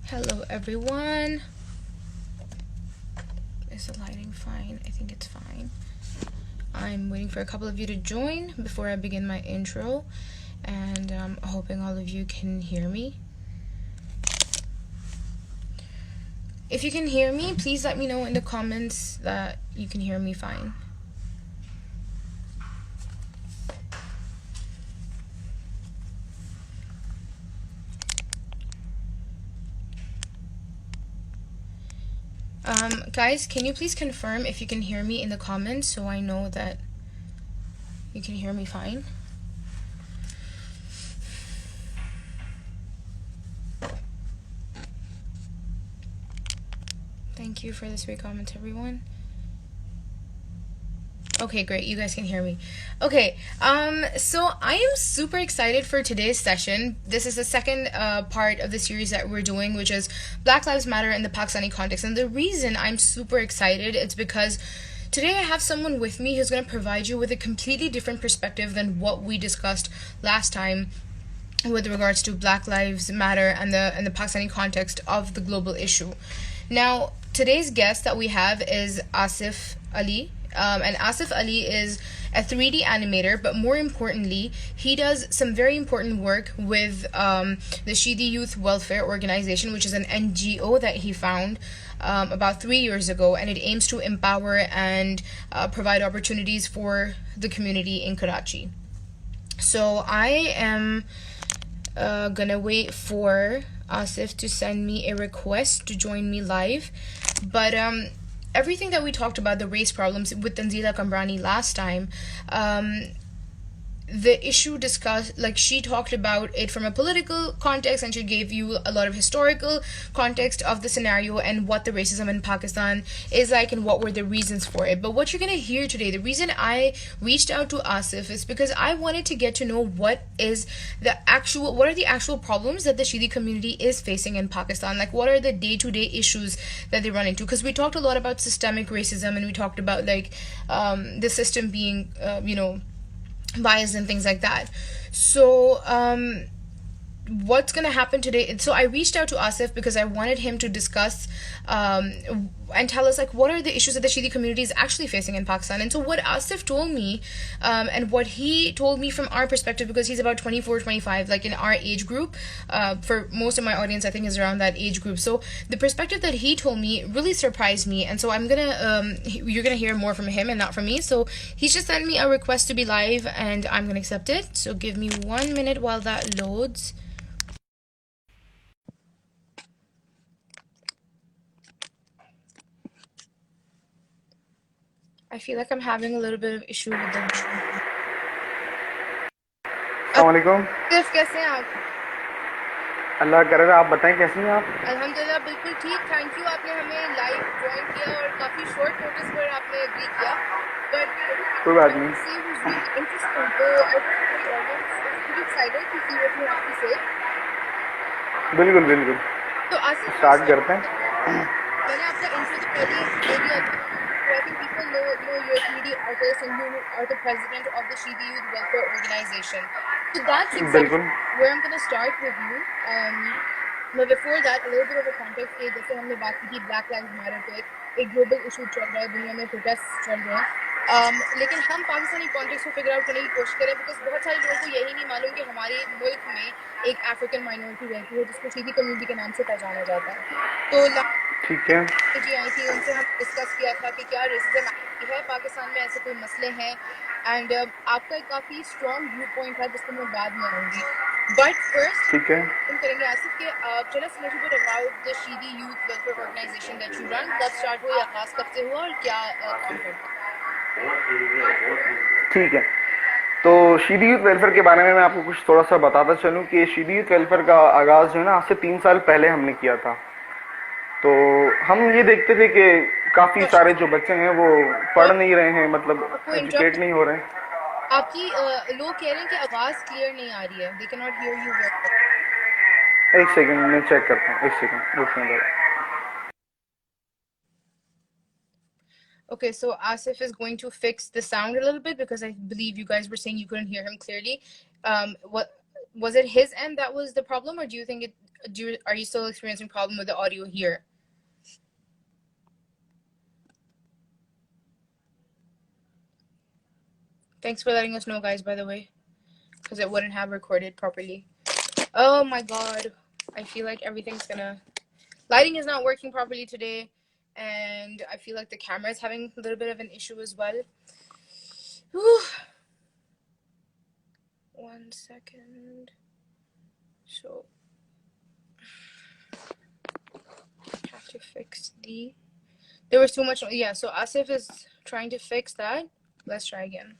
Hello everyone. Is the lighting fine? I think it's fine. I'm waiting for a couple of you to join before I begin my intro, and I'm hoping all of you can hear me. If you can hear me, please let me know in the comments that you can hear me fine. Guys, can you please confirm if you can hear me in the comments so I know that you can hear me fine? Thank you for the sweet comments, everyone. Okay, great. You guys can hear me. Okay, so I am super excited for today's session. This is the second part of the series that we're doing, which is Black Lives Matter in the Pakistani context. And the reason I'm super excited is because today I have someone with me who's going to provide you with a completely different perspective than what we discussed last time with regards to Black Lives Matter and the Pakistani context of the global issue. Now, today's guest that we have is Asif Ali. And Asif Ali is a 3D animator, but more importantly, he does some very important work with the Shidi Youth Welfare Organization, which is an NGO that he found about 3 years ago, and it aims to empower and provide opportunities for the community in Karachi. So I am gonna wait for Asif to send me a request to join me live, but everything that we talked about, the race problems with Tanzila Kambrani last time, the issue discussed, like, she talked about it from a political context, and she gave you a lot of historical context of the scenario and what the racism in Pakistan is like and what were the reasons for it. But what you're going to hear today, the reason I reached out to Asif is because I wanted to get to know what are the actual problems that the Shidi community is facing in Pakistan. Like, what are the day-to-day issues that they run into? Because we talked a lot about systemic racism, and we talked about the system being biased and things like that. So what's gonna happen today, so I reached out to Asif because I wanted him to discuss and tell us, like, what are the issues that the Shidi community is actually facing in Pakistan. And so what Asif told me, and what he told me from our perspective, because he's about 24, 25, like in our age group, for most of my audience I think is around that age group. So the perspective that he told me really surprised me, and so I'm gonna you're gonna hear more from him and not from me. So he's just sent me a request to be live, and I'm gonna accept it. So give me 1 minute while that loads. I feel like I'm having a little bit of issue with the अस्सलामुअलैकुम। सिर्फ कैसे हैं आप? अल्लाह करे आप बताएं कैसी हैं आप? अल्हम्दुलिल्लाह बिल्कुल ठीक, थैंक यू। आपने हमें लाइव ज्वाइन किया और काफ़ी शॉर्ट नोटिस पर आपने एग्री किया, बट कोई बात नहीं। see was really interesting, so I think the audience is pretty excited to see what you have to say. बिल्कुल बिल्कुल, तो आसिफ, स्टार्ट करते हैं। मैंने आपका इंट्रो तो पहले दे दिया था, so I think people know you're a 3D artist and you are the president of the Shidi Youth Welfare Organization. So that's exactly बिल्कुल where I'm going to start with you. But before that, a little bit of a context है, जैसे हमने बात की थी Black Lives Matter पे, एक global issue चल रहा है, दुनिया में प्रोटेस्ट चल रहे हैं, लेकिन हम पाकिस्तानी कॉन्टेक्स्ट को फिगर आउट करने की कोशिश करें, बिकॉज बहुत सारे लोगों को यही नहीं मालूम कि हमारे मुल्क में एक अफ्रीकन माइनॉरिटी रहती है जिसको सीधी कम्युनिटी के नाम से पहचाना जाता है। तो ठीक है। जी आई थी, उनसे हम डिस्कस किया था कि क्या रेसिज्म है पाकिस्तान में, ऐसे कोई मसले हैं, एंड आपका एक काफ़ी स्ट्रॉन्ग व्यू पॉइंट था जिसको मैं बाद में आऊँगी। बट फर्स्ट ठीक है, हम करेंगे आसिफ के tell us little bit about the Sheedi youth welfare organisation that you run, कब स्टार्ट हुआ या आगाज कब से हुआ और क्या काम करते हैं? ठीक है। तो शीदी यूथ वेलफेयर के बारे में मैं आपको कुछ थोड़ा सा बताता चलूँ कि शीदी यूथ वेलफेयर का आगाज़ जो है ना, आज से 3 साल पहले हमने किया था। तो हम ये देखते थे कि काफ़ी सारे जो बच्चे हैं वो पढ़ नहीं रहे हैं, मतलब एजुकेट नहीं हो रहे हैं। आपकी लोग कह रहे हैं कि आवाज़ क्लियर नहीं आ रही है, they can not here you well. एक सेकंड मैं चेक करता हूँ, एक सेकंड रुकिए। Okay, so Asif is going to fix the sound a little bit because I believe you guys were saying you couldn't hear him clearly. What was it, his end that was the problem, or do you think Are you still experiencing problem with the audio here? Thanks for letting us know, guys, by the way, because it wouldn't have recorded properly. Oh my god. I feel like everything's gonna... Lighting is not working properly today, and I feel like the camera is having a little bit of an issue as well. Whew. 1 second. So, have to fix the... There was too much... Yeah, so Asif is trying to fix that. Let's try again.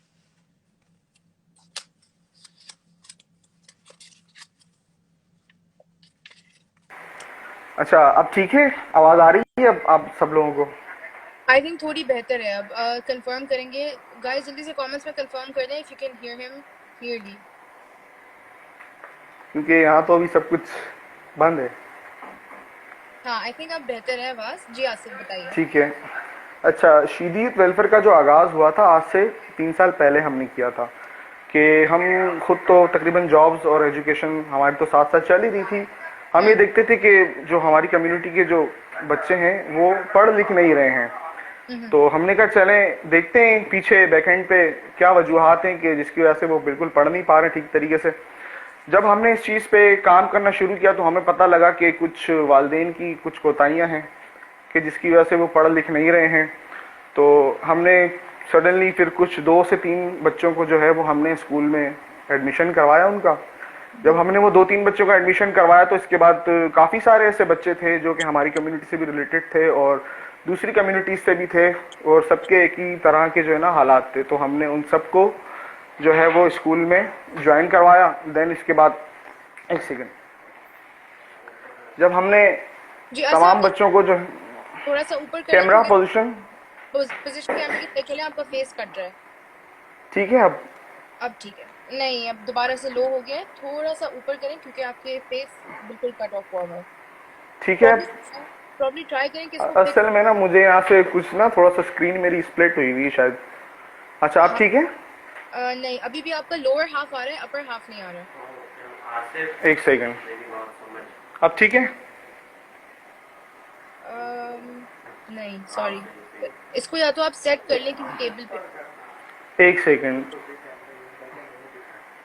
अच्छा, अब ठीक है? आवाज आ रही है अब आप सब लोगों को? आई थिंक थोड़ी बेहतर है अब. कंफर्म करेंगे गाइस, जल्दी से कमेंट्स में कंफर्म कर दें if you can hear him clearly, क्योंकि यहाँ तो अभी सब कुछ बंद है. हाँ आई थिंक अब बेहतर है आवाज. जी आसिफ बताइए. ठीक है. अच्छा, शीदी यूथ वेलफेयर का जो आगाज़ हुआ था आज से 3 साल पहले हमने किया था कि हम खुद तो तकरीबन जॉब्स और एजुकेशन हमारी तो साथ साथ चल ही रही थी. हम ये देखते थे कि जो हमारी कम्युनिटी के जो बच्चे हैं वो पढ़ लिख नहीं रहे हैं, तो हमने कहा चलें देखते हैं पीछे बैकएंड पे क्या वजूहात हैं कि जिसकी वजह से वो बिल्कुल पढ़ नहीं पा रहे ठीक तरीके से. जब हमने इस चीज़ पे काम करना शुरू किया तो हमें पता लगा कि कुछ वालिदैन की कुछ कोताहियाँ हैं कि जिसकी वजह से वो पढ़ लिख नहीं रहे हैं. तो हमने सडनली फिर कुछ 2 से 3 बच्चों को जो है वो हमने स्कूल में एडमिशन करवाया उनका. जब हमने वो 2-3 बच्चों का एडमिशन करवाया तो इसके बाद काफ़ी सारे ऐसे बच्चे थे जो कि हमारी कम्युनिटी से भी रिलेटेड थे और दूसरी कम्युनिटीज से भी थे और सबके एक ही तरह के जो है ना हालात थे. तो हमने उन सबको जो है वो स्कूल में ज्वाइन करवाया. देन इसके बाद एक सेकंड, जब हमने तमाम बच्चों को जो थोड़ा सा ऊपर कैमरा पोजीशन कैमरे की देख लें, आपका फेस कट रहा है. ठीक है अब ठीक है. नहीं, अब दोबारा से लो हो गया है. थोड़ा सा ऊपर करें क्योंकि आपके फेस बिल्कुल कट ऑफ हुआ है. ठीक है. प्रॉब्ली ट्राई करें कि असल में ना मुझे यहाँ से कुछ ना थोड़ा सा स्क्रीन मेरी स्प्लिट हुई हुई शायद. अच्छा आप ठीक है? नहीं, अभी भी आपका लोअर हाफ आ रहा है, अपर हाफ नहीं आ रहा है. एक सेकंड, अब ठीक है? नहीं सॉरी, इसको या तो आप सेट कर लें किसी टेबल पे. एक सेकंड,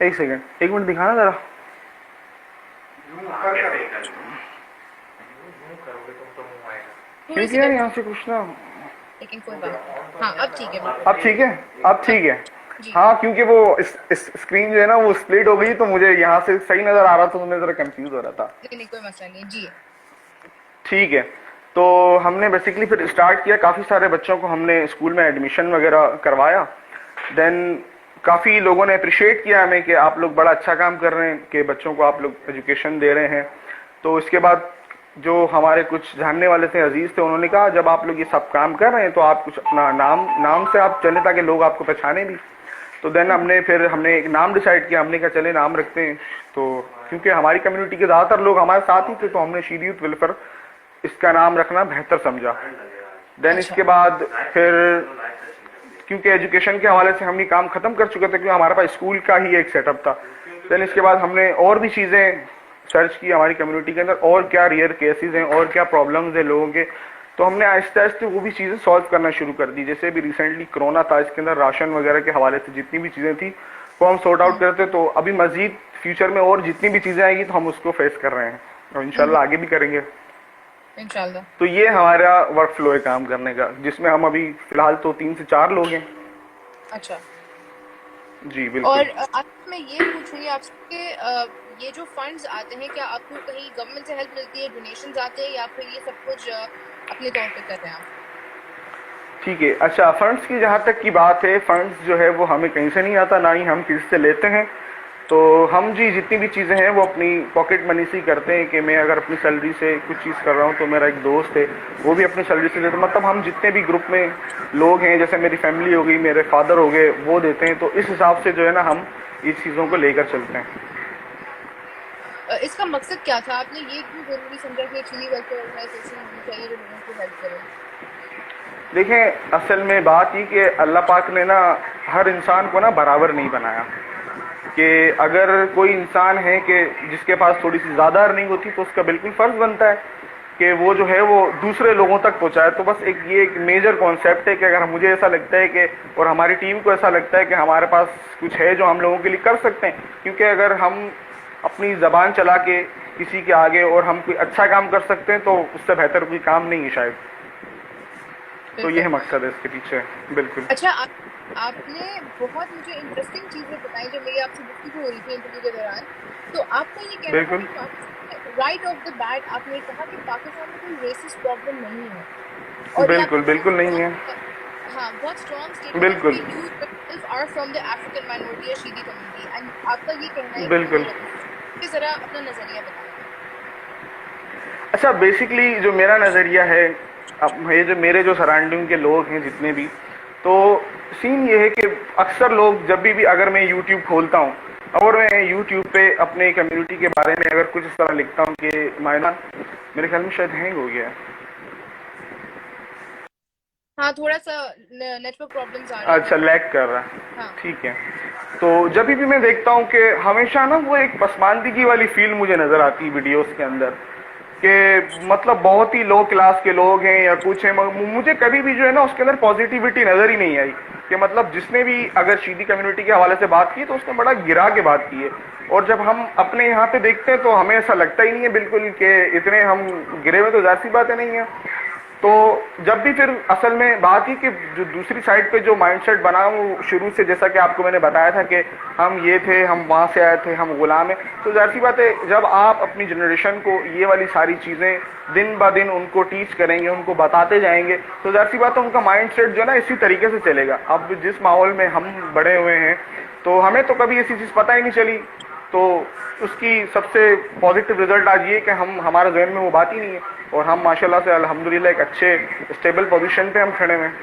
एक मिनट दिखाना जरा. क्योंकि यार यहाँ से कुछ ना, लेकिन कोई बात. हाँ अब ठीक है. अब ठीक है, अब ठीक है. हाँ क्योंकि वो इस स्क्रीन जो है ना वो स्प्लिट हो गई तो मुझे यहाँ से सही नजर आ रहा था तो मैं जरा कंफ्यूज हो रहा था. नहीं कोई मसला नहीं जी. ठीक है. तो हमने बेसिकली फिर स्टार्ट किया, काफ़ी सारे बच्चों को हमने स्कूल में एडमिशन वगैरह करवाया. देन काफ़ी लोगों ने अप्रिशिएट किया हमें कि आप लोग बड़ा अच्छा काम कर रहे हैं कि बच्चों को आप लोग एजुकेशन दे रहे हैं. तो इसके बाद जो हमारे कुछ जानने वाले थे, अजीज़ थे, उन्होंने कहा जब आप लोग ये सब काम कर रहे हैं तो आप कुछ अपना नाम से आप चलें ताकि लोग आपको पहचाने भी. तो देन हमने एक नाम डिसाइड किया. हमने कहा चले नाम रखते हैं. तो क्योंकि हमारी कम्युनिटी के ज़्यादातर लोग हमारे साथ ही थे तो हमने शीदी यूथ वेलफेयर इसका नाम रखना बेहतर समझा. देन इसके बाद फिर क्योंकि एजुकेशन के हवाले से हमने काम ख़त्म कर चुके थे क्योंकि हमारे पास स्कूल का ही एक सेटअप था. देन इसके बाद हमने और भी चीज़ें सर्च की हमारी कम्युनिटी के अंदर, और क्या रियर केसेस हैं और क्या प्रॉब्लम्स हैं लोगों के. तो हमने आहिस्ते आहिस्ते वो भी चीज़ें सॉल्व करना शुरू कर दी. जैसे अभी रिसेंटली कोरोना था, इसके अंदर राशन वगैरह के हवाले से जितनी भी चीज़ें थी वो हम सॉर्ट आउट करते. तो अभी मजीद फ्यूचर में और जितनी भी चीज़ें आएगी तो हम उसको फेस कर रहे हैं और इंशाल्लाह आगे भी करेंगे इंशाल्लाह. तो ये हमारा वर्क फ्लो है काम करने का, जिसमें हम अभी फिलहाल तो 3 से 4 लोग हैं. अच्छा जी बिल्कुल. और मैं ये पूछूंगी आपसे, ये जो फंड्स आते हैं क्या आपको कहीं गवर्नमेंट से हेल्प मिलती है, डोनेशंस आते हैं या फिर ये सब कुछ अपने तौर पे कर रहे हैं आप? ठीक है. अच्छा, फंड्स की जहाँ तक की बात है, फंड्स जो है वो हमें कहीं से नहीं आता, ना ही हम किसी से लेते हैं. तो हम जी जितनी भी चीज़ें हैं वो अपनी पॉकेट मनी से ही करते हैं कि मैं अगर अपनी सैलरी से कुछ चीज़ कर रहा हूँ तो मेरा एक दोस्त है वो भी अपनी सैलरी से देता. मतलब हम जितने भी ग्रुप में लोग हैं, जैसे मेरी फैमिली हो गई, मेरे फादर हो गए, वो देते हैं. तो इस हिसाब से जो है ना हम इस चीज़ों को लेकर चलते हैं. इसका मकसद क्या था? आपने ये क्यों जरूरी समझा कि शीदी वेलफेयर ऑर्गेनाइजेशन होनी चाहिए जो लोगों को हेल्प करे? देखें, असल में बात ये कि अल्लाह पाक ने ना हर इंसान को ना बराबर नहीं बनाया. कि अगर कोई इंसान है कि जिसके पास थोड़ी सी ज़्यादा अर्निंग होती तो उसका बिल्कुल फ़र्ज़ बनता है कि वो जो है वो दूसरे लोगों तक पहुंचाए। तो बस एक मेजर कॉन्सेप्ट है कि अगर मुझे ऐसा लगता है कि और हमारी टीम को ऐसा लगता है कि हमारे पास कुछ है जो हम लोगों के लिए कर सकते हैं, क्योंकि अगर हम अपनी ज़बान चला के किसी के आगे और हम कोई अच्छा काम कर सकते हैं तो उससे बेहतर कोई काम नहीं है शायद। तो यह मकसद है इसके पीछे। बिल्कुल। अच्छा, आपने बहुत मुझे इंटरेस्टिंग चीजें बताई जब मेरी आपसे गुफ्तगू हो रही थी इंटरव्यू के दौरान। तो आपका ये कहना था बिल्कुल कि राइट ऑफ द बैट आपने कहा कि पाकिस्तान में कोई रेसिस्ट प्रॉब्लम नहीं है, और ये बिल्कुल आपका बिल्कुल नहीं है। हाँ बहुत स्ट्रॉन्ग स्टेटमेंट है बिल्कुल कि you yourself are from the African minority या शीदी कम्युनिटी, एंड आपका ये कहना है बिल्कुल। कि जरा अपना नजरिया बताएं। अच्छा, बेसिकली जो मेरा नज़रिया है, अब ये जो मेरे जो सराउंडिंग के लोग हैं जितने भी, तो सीन ये है कि अक्सर लोग जब भी अगर मैं यूट्यूब खोलता हूँ और मैं यूट्यूब पे अपने कम्युनिटी के बारे में अगर कुछ इस तरह लिखता हूँ कि मायना, मेरे ख्याल में शायद हैंग हो गया है। हाँ थोड़ा सा नेटवर्क प्रॉब्लम्स आ रही अच्छा, थी। लैग कर रहा है। हाँ ठीक है। तो जब भी मैं देखता हूँ कि हमेशा ना वो एक पसमानदगी वाली फील मुझे नज़र आती है वीडियोस के अंदर, कि मतलब बहुत ही लो क्लास के लोग हैं या कुछ है, मुझे कभी भी जो है ना उसके अंदर पॉजिटिविटी नज़र ही नहीं आई। कि मतलब जिसने भी अगर शीदी कम्युनिटी के हवाले से बात की तो उसने बड़ा गिरा के बात की है, और जब हम अपने यहाँ पे देखते हैं तो हमें ऐसा लगता ही नहीं है बिल्कुल कि इतने हम गिरे हुए, तो जाहिर सी बातें नहीं है। तो जब भी फिर असल में बात ही कि जो दूसरी साइड पे जो माइंडसेट बना वो शुरू से, जैसा कि आपको मैंने बताया था कि हम ये थे, हम वहाँ से आए थे, हम गुलाम हैं, तो जाहिर सी बात है जब आप अपनी जनरेशन को ये वाली सारी चीज़ें दिन ब दिन उनको टीच करेंगे, उनको बताते जाएंगे, तो जाहिर सी बात है उनका माइंडसेट जो है ना इसी तरीके से चलेगा। अब जिस माहौल में हम बड़े हुए हैं तो हमें तो कभी ऐसी चीज़ पता ही नहीं चली, तो उसकी सबसे पॉजिटिव रिजल्ट आज ये कि हमारे जहन में वो बात ही नहीं है, और हम माशाल्लाह से अल्हम्दुलिल्लाह एक अच्छे स्टेबल पोजीशन पे हम खड़े हुए हैं।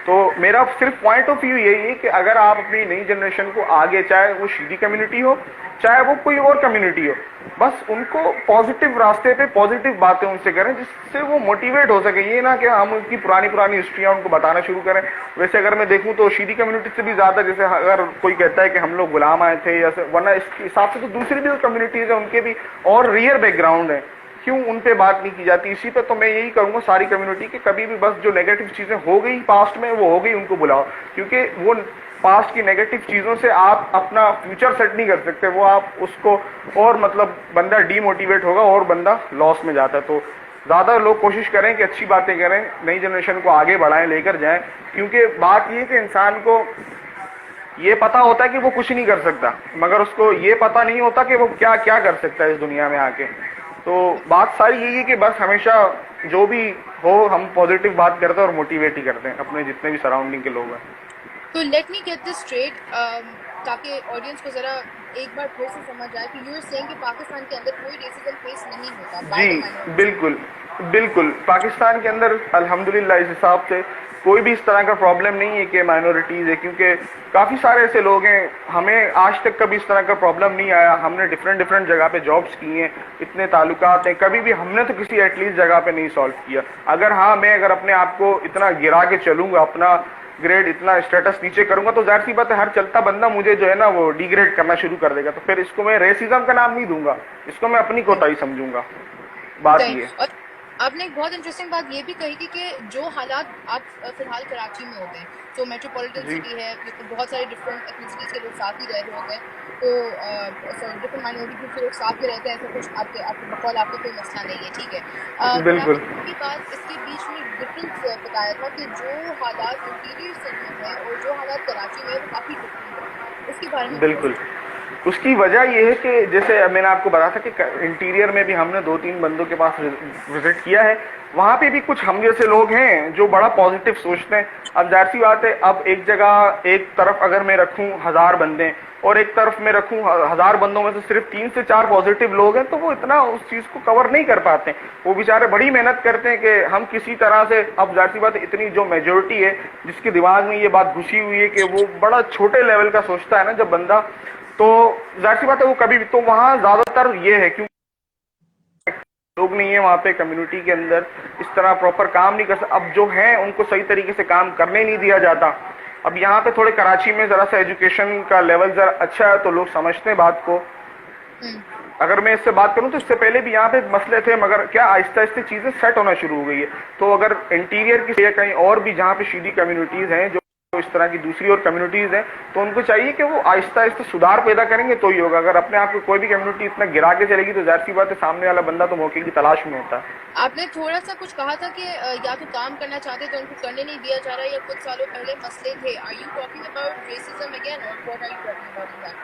तो मेरा सिर्फ पॉइंट ऑफ व्यू यही है कि अगर आप अपनी नई जनरेशन को आगे, चाहे वो शीदी कम्युनिटी हो चाहे वो कोई और कम्युनिटी हो, बस उनको पॉजिटिव रास्ते पे पॉजिटिव बातें उनसे करें जिससे वो मोटिवेट हो सके। ये ना कि हम उनकी पुरानी पुरानी हिस्ट्रियाँ उनको बताना शुरू करें। वैसे अगर मैं देखूं तो शीदी कम्युनिटी से भी ज़्यादा, जैसे अगर कोई कहता है कि हम लोग गुलाम आए थे या वरना, इसके हिसाब से तो दूसरी भी जो कम्युनिटीज़ हैं उनके भी और रियर बैकग्राउंड है, क्यों उन पे बात नहीं की जाती। इसी पे तो मैं यही कहूँगा सारी कम्युनिटी की, कभी भी बस जो नेगेटिव चीज़ें हो गई पास्ट में वो हो गई, उनको बुलाओ, क्योंकि वो पास्ट की नेगेटिव चीज़ों से आप अपना फ्यूचर सेट नहीं कर सकते। वो आप उसको, और मतलब बंदा डीमोटिवेट होगा और बंदा लॉस में जाता है। तो ज़्यादा लोग कोशिश करें कि अच्छी बातें करें, नई जनरेशन को आगे बढ़ाएं, लेकर जाएं, क्योंकि बात ये कि इंसान को ये पता होता है कि वो कुछ नहीं कर सकता, मगर उसको ये पता नहीं होता कि वो क्या क्या कर सकता है इस दुनिया में आके। तो बात सारी यही है कि बस हमेशा जो भी हो हम पॉजिटिव बात करते हैं और मोटिवेट ही करते हैं अपने जितने भी सराउंडिंग के लोग हैं। तो let me get this straight, ताकि ऑडियंस को जरा एक बार फिर से समझ आए कि यू आर सेइंग कि पाकिस्तान के अंदर कोई रेसिज्म फेस नहीं होता बाय द जी माइनॉरिटी। बिल्कुल बिल्कुल, पाकिस्तान के अंदर अल्हम्दुलिल्लाह इस हिसाब से कोई भी इस तरह का प्रॉब्लम नहीं है कि माइनॉरिटीज़ है, क्योंकि काफ़ी सारे ऐसे लोग हैं, हमें आज तक कभी इस तरह का प्रॉब्लम नहीं आया। हमने डिफरेंट डिफरेंट जगह पे जॉब्स की हैं, इतने ताल्लुकात हैं, कभी भी हमने तो किसी एटलीस्ट जगह पे नहीं सॉल्व किया। अगर हाँ, मैं अगर अपने आप को इतना गिरा के चलूँगा, अपना ग्रेड इतना स्टेटस नीचे करूंगा, तो जाहिर सी बात है हर चलता बंदा मुझे जो है ना वो डिग्रेड करना शुरू कर देगा। तो फिर इसको मैं रेसिज्म का नाम नहीं दूंगा, इसको मैं अपनी कोताही समझूंगा। बात सही। ये और आपने एक बहुत इंटरेस्टिंग बात ये भी कही कि जो हालात आप फिलहाल कराची में होते हैं, तो मेट्रोपॉलिटन जी सिटी है, तो बहुत सारे डिफरेंट एथनिसिटीज के लोग साथ ही रह रहे होते हैं, तो सॉरी डिफरेंट माइनॉरिटी ग्रुप के लोग साथ ही रहते हैं, ऐसा कुछ आपके आपके बकौल आपका कोई मसला नहीं है, ठीक है। पर बिल्कुल आपने की बात इसके बीच में डिफरेंस बताया था कि जो हालात इंटीरियर सिटी में और जो हालात कराची में है वो काफ़ी डिफरेंट है, उसके बारे में बिल्कुल। उसकी वजह यह है कि जैसे मैंने आपको बताया था कि इंटीरियर में भी हमने 2-3 बंदों के पास विजिट किया है, वहाँ पे भी कुछ हम जैसे लोग हैं जो बड़ा पॉजिटिव सोचते हैं। अब जाहिर सी बात है, अब एक जगह एक तरफ अगर मैं रखूँ 1000 बंदे और एक तरफ मैं रखूँ 1000 बंदों में से सिर्फ 3 से 4 पॉजिटिव लोग हैं, तो वो इतना उस चीज़ को कवर नहीं कर पाते। वो बेचारे बड़ी मेहनत करते हैं कि हम किसी तरह से, अब जाहिर सी बात है इतनी जो मेजोरिटी है जिसके दिमाग में ये बात घुसी हुई है कि वो बड़ा छोटे लेवल का सोचता है ना जब बंदा, तो जाहिर सी बात है वो कभी भी, तो वहाँ ज़्यादातर ये है क्योंकि लोग नहीं है वहाँ पे कम्युनिटी के अंदर इस तरह प्रॉपर काम नहीं कर सकते। अब जो है उनको सही तरीके से काम करने नहीं दिया जाता, अब यहाँ पे थोड़े कराची में जरा सा एजुकेशन का लेवल जरा अच्छा है तो लोग समझते हैं बात को। अगर मैं इससे बात करूं तो इससे पहले भी यहाँ पे मसले थे, मगर क्या आहिस्ता आहिस्ता चीजें सेट होना शुरू हो गई है। तो अगर इंटीरियर की या कहीं और भी जहाँ पे शीदी कम्युनिटीज हैं, जो इस तरह की दूसरी और कम्युनिटीज हैं, तो उनको चाहिए कि वो आहिस्ता आहिस्ता सुधार पैदा करेंगे तो ही होगा। अगर अपने आप को कोई भी कम्युनिटी इतना गिरा के चलेगी तो जाहिर सी बात है सामने वाला बंदा तो मौके की तलाश में होता है। आपने थोड़ा सा कुछ कहा था कि या तो काम करना चाहते तो उनको करने नहीं दिया जा रहा, या कुछ सालों पहले मसले थे। Are you talking about racism again or what are you talking about that?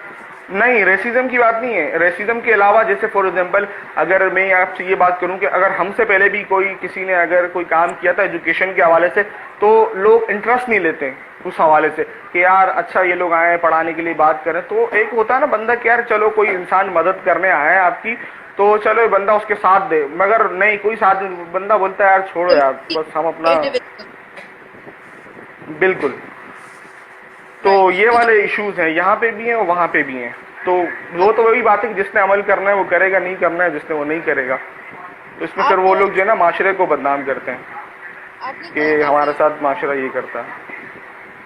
नहीं, रेसिज्म की बात नहीं है। रेसिज्म के अलावा जैसे फॉर एग्जांपल अगर मैं आपसे ये बात करूं कि अगर हमसे पहले भी कोई किसी ने अगर कोई काम किया था एजुकेशन के हवाले से तो लोग इंटरेस्ट नहीं लेते उस हवाले से कि यार अच्छा ये लोग आए हैं पढ़ाने के लिए बात करें। तो एक होता है ना बंदा कि यार चलो कोई इंसान मदद करने आया है आपकी तो चलो बंदा उसके साथ दे, मगर नहीं कोई साथ बंदा बोलता है यार छोड़ो यार बस हम अपना। बिल्कुल। तो ये वाले इश्यूज हैं, यहाँ पे भी हैं और वहाँ पे भी हैं। तो वो तो वही बात है कि जिसने अमल करना है वो करेगा, नहीं करना है जिसने वो नहीं करेगा। तो इसमें फिर वो लोग जो है ना माशरे को बदनाम करते हैं कि हमारे साथ माशरा ये करता है।